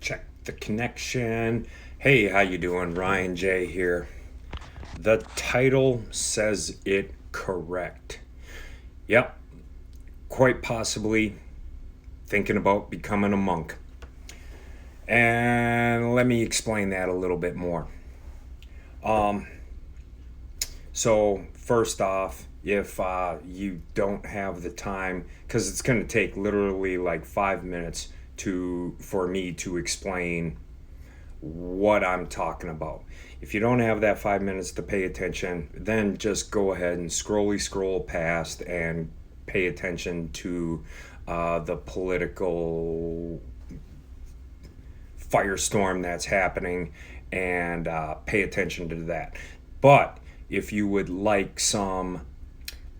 Check the connection. Hey, how you doing? Ryan J here. The title says it correct. Yep, quite possibly thinking about becoming a monk. And let me explain that a little bit more. Um, so first off, if you don't have the time, because it's going to take literally like 5 minutes for me to explain what I'm talking about. If you don't have that 5 minutes to pay attention, then just go ahead and scroll past and pay attention to the political firestorm that's happening and pay attention to that. But if you would like some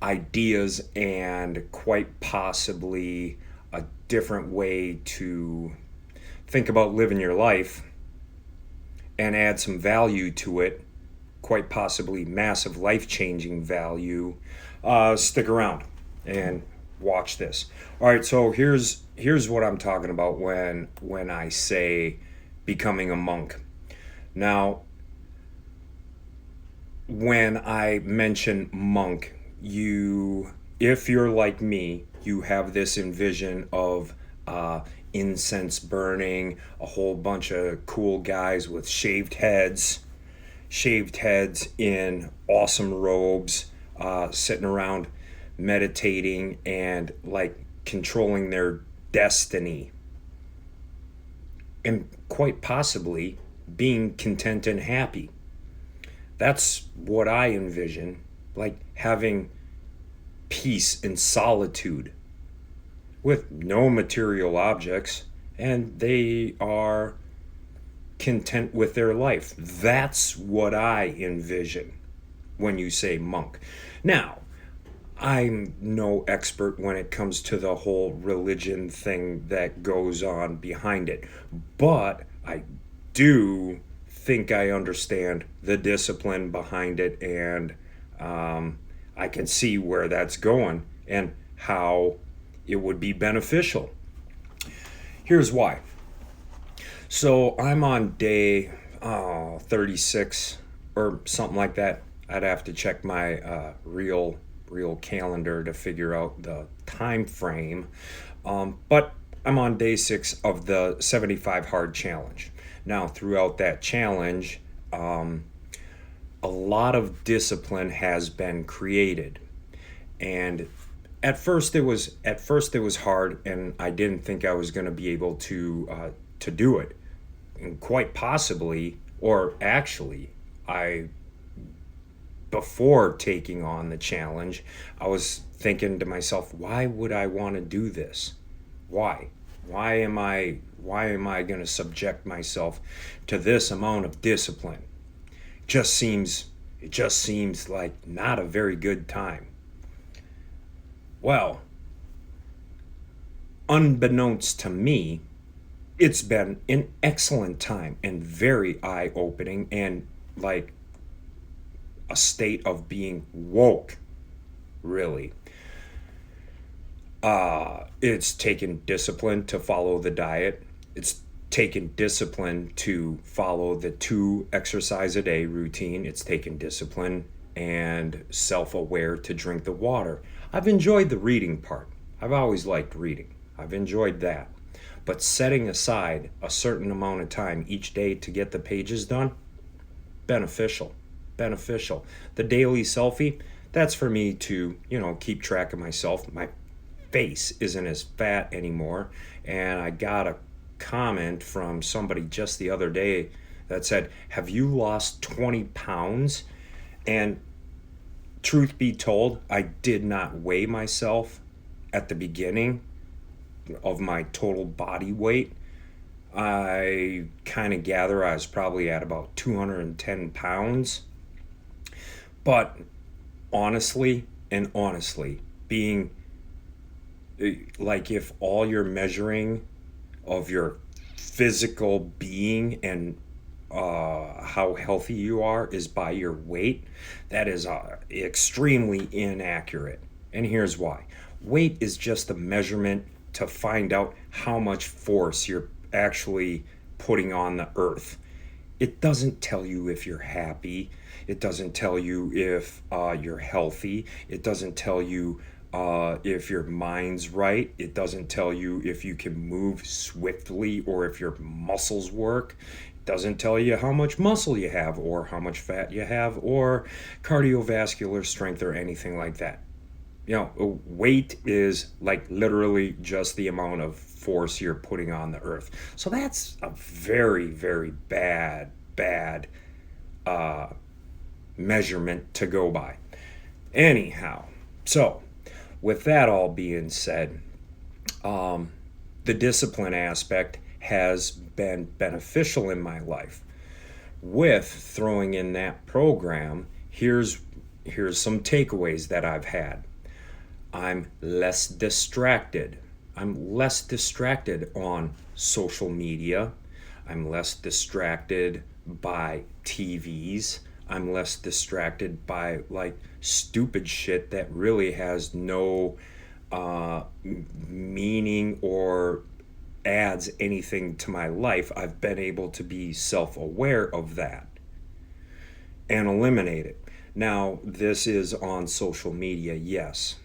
ideas and quite possibly a different way to think about living your life and add some value to it, quite possibly massive life changing value, stick around and watch this. All right, so here's what I'm talking about when I say becoming a monk. Now, when I mention monk, if you're like me, you have this envision of incense burning, a whole bunch of cool guys with shaved heads in awesome robes, sitting around meditating and like controlling their destiny, and quite possibly being content and happy. That's what I envision, like having peace and solitude with no material objects, and they are content with their life. That's what I envision when you say monk. Now, I'm no expert when it comes to the whole religion thing that goes on behind it, but I do think I understand the discipline behind it, and I can see where that's going and how it would be beneficial. Here's why. So I'm on day 36 or something like that. I'd have to check my real calendar to figure out the time frame. But I'm on day 6 of the 75 hard challenge. Now, throughout that challenge, a lot of discipline has been created, and at first it was hard, and I didn't think I was going to be able to do it, and quite possibly, or actually, I before taking on the challenge, I was thinking to myself, why would I want to do this? Why? Why am I going to subject myself to this amount of discipline? It just seems like not a very good time. Well, unbeknownst to me, it's been an excellent time and very eye-opening, and like a state of being woke, really. It's taken discipline to follow the diet. It's taken discipline to follow the 2 exercise a day routine. It's taken discipline and self-aware to drink the water. I've enjoyed the reading part. I've always liked reading. I've enjoyed that. But setting aside a certain amount of time each day to get the pages done, beneficial. Beneficial. The daily selfie, that's for me to, keep track of myself. My face isn't as fat anymore. And I got a comment from somebody just the other day that said, "Have you lost 20 pounds?" And truth be told, I did not weigh myself at the beginning of my total body weight. I kind of gather I was probably at about 210 pounds. But honestly, being like, if all you're measuring of your physical being and how healthy you are is by your weight, that is extremely inaccurate. And here's why. Weight is just a measurement to find out how much force you're actually putting on the earth. It doesn't tell you if you're happy. It doesn't tell you if you're healthy. It doesn't tell you if your mind's right. It doesn't tell you if you can move swiftly or if your muscles work. It doesn't tell you how much muscle you have or how much fat you have or cardiovascular strength or anything like that. Weight is like literally just the amount of force you're putting on the earth. So that's a very, very bad measurement to go by. Anyhow, so with that all being said, the discipline aspect has been beneficial in my life. With throwing in that program, here's some takeaways that I've had. I'm less distracted. I'm less distracted on social media. I'm less distracted by TVs. I'm less distracted by like stupid shit that really has no meaning or adds anything to my life. I've been able to be self-aware of that and eliminate it. Now, this is on social media, yes.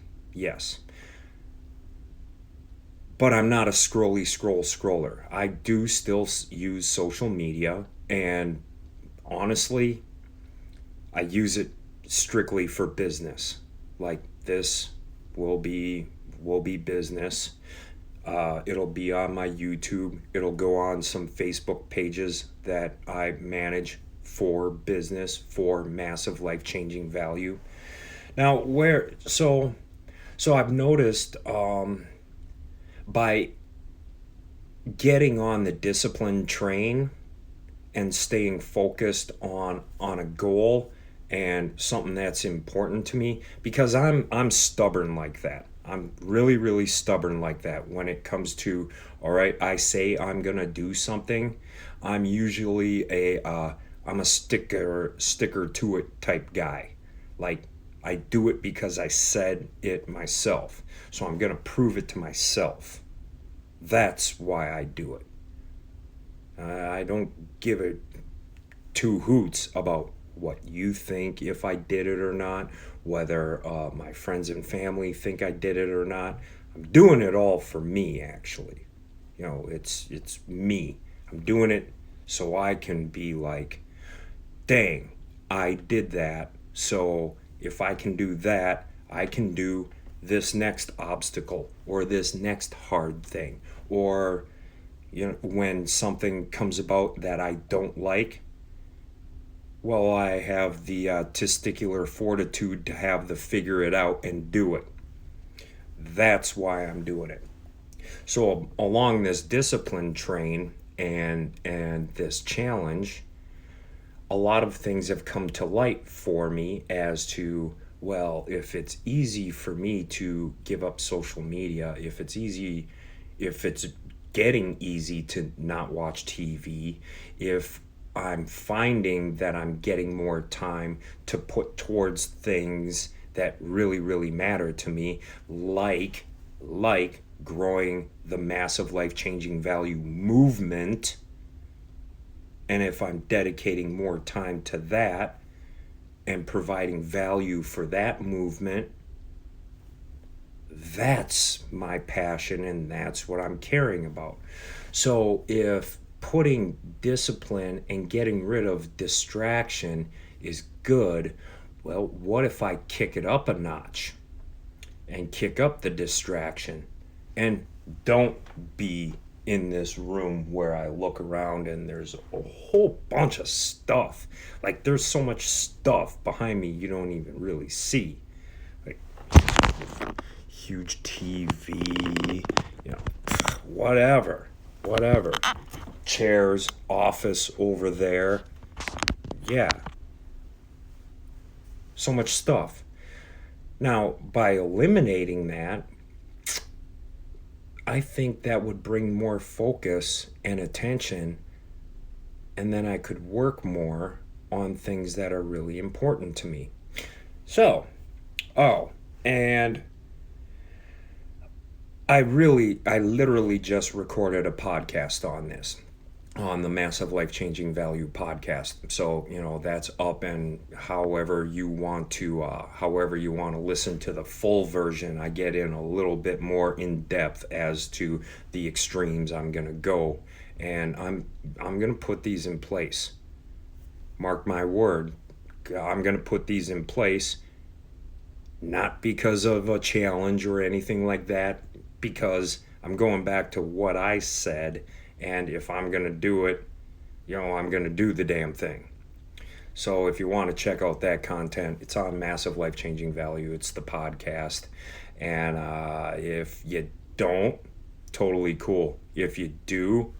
But I'm not a scroller. I do still use social media, and honestly, I use it strictly for business. Like this will be business. It'll be on my YouTube. It'll go on some Facebook pages that I manage for business, for massive life-changing value. Now, so I've noticed by getting on the discipline train and staying focused on a goal and something that's important to me, because I'm stubborn like that. I'm really, really stubborn like that when it comes to, all right, I say I'm gonna do something. I'm usually I'm a sticker to it type guy. Like, I do it because I said it myself. So I'm going to prove it to myself. That's why I do it. I don't give it two hoots about what you think, if I did it or not, whether my friends and family think I did it or not. I'm doing it all for me, actually. It's me. I'm doing it so I can be like, dang, I did that. So if I can do that, I can do this next obstacle or this next hard thing. Or, when something comes about that I don't like, well, I have the testicular fortitude to have to figure it out and do it. That's why I'm doing it. So along this discipline train and this challenge, a lot of things have come to light for me as to, well, if it's easy for me to give up social media, if it's getting easy to not watch TV, if I'm finding that I'm getting more time to put towards things that really, really matter to me, like growing the massive life-changing value movement. And if I'm dedicating more time to that and providing value for that movement, that's my passion and that's what I'm caring about. So if putting discipline and getting rid of distraction is good, well, what if I kick it up a notch and kick up the distraction and don't be in this room where I look around and there's a whole bunch of stuff. Like, there's so much stuff behind me you don't even really see. Like, huge TV, whatever. Chairs, office over there. Yeah. So much stuff. Now, by eliminating that, I think that would bring more focus and attention, and then I could work more on things that are really important to me. So, and I literally just recorded a podcast on this. on the Massive Life Changing Value podcast. So, that's up, and however you want to listen to the full version, I get in a little bit more in depth as to the extremes I'm going to go, and I'm going to put these in place. Mark my word, I'm going to put these in place, not because of a challenge or anything like that, because I'm going back to what I said, and if I'm going to do it, I'm going to do the damn thing. So if you want to check out that content, it's on Massive Life Changing Value. It's the podcast. And if you don't, totally cool. If you do,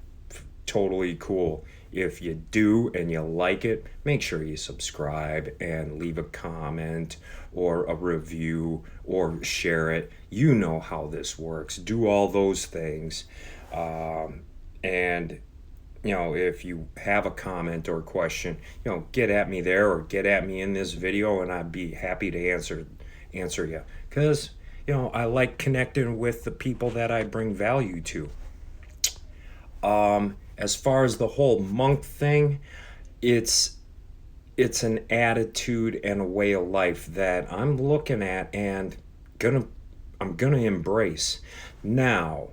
totally cool. If you do and you like it, make sure you subscribe and leave a comment or a review or share it. You know how this works. Do all those things. And if you have a comment or question, get at me there or get at me in this video, and I'd be happy to answer you. Because, I like connecting with the people that I bring value to. As far as the whole monk thing, it's an attitude and a way of life that I'm looking at and I'm gonna embrace. Now,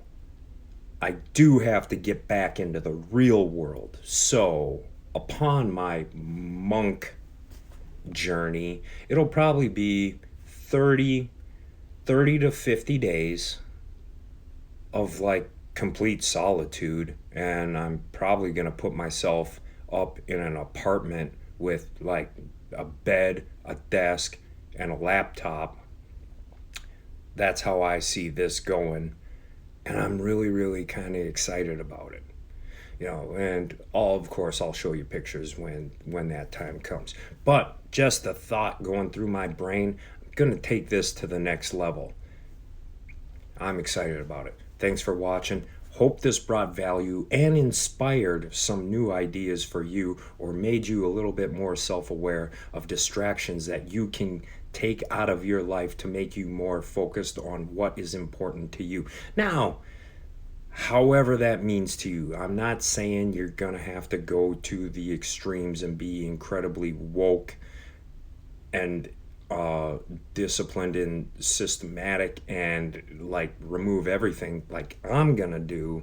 I do have to get back into the real world. So, upon my monk journey, it'll probably be 30 to 50 days of like complete solitude, and I'm probably going to put myself up in an apartment with like a bed, a desk, and a laptop. That's how I see this going, and I'm really, really kind of excited about it. And of course I'll show you pictures when that time comes. But just the thought going through my brain, I'm going to take this to the next level. I'm excited about it. Thanks for watching. Hope this brought value and inspired some new ideas for you, or made you a little bit more self-aware of distractions that you can take out of your life to make you more focused on what is important to you. Now, however that means to you, I'm not saying you're going to have to go to the extremes and be incredibly woke and disciplined and systematic and like remove everything like I'm gonna do.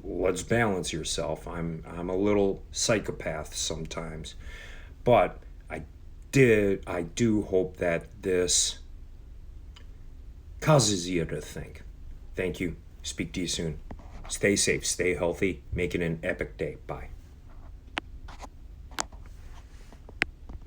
Let's balance yourself. I'm a little psychopath sometimes, but I do hope that this causes you to think. Thank you. Speak to you soon. Stay safe, stay healthy, make it an epic day. Bye.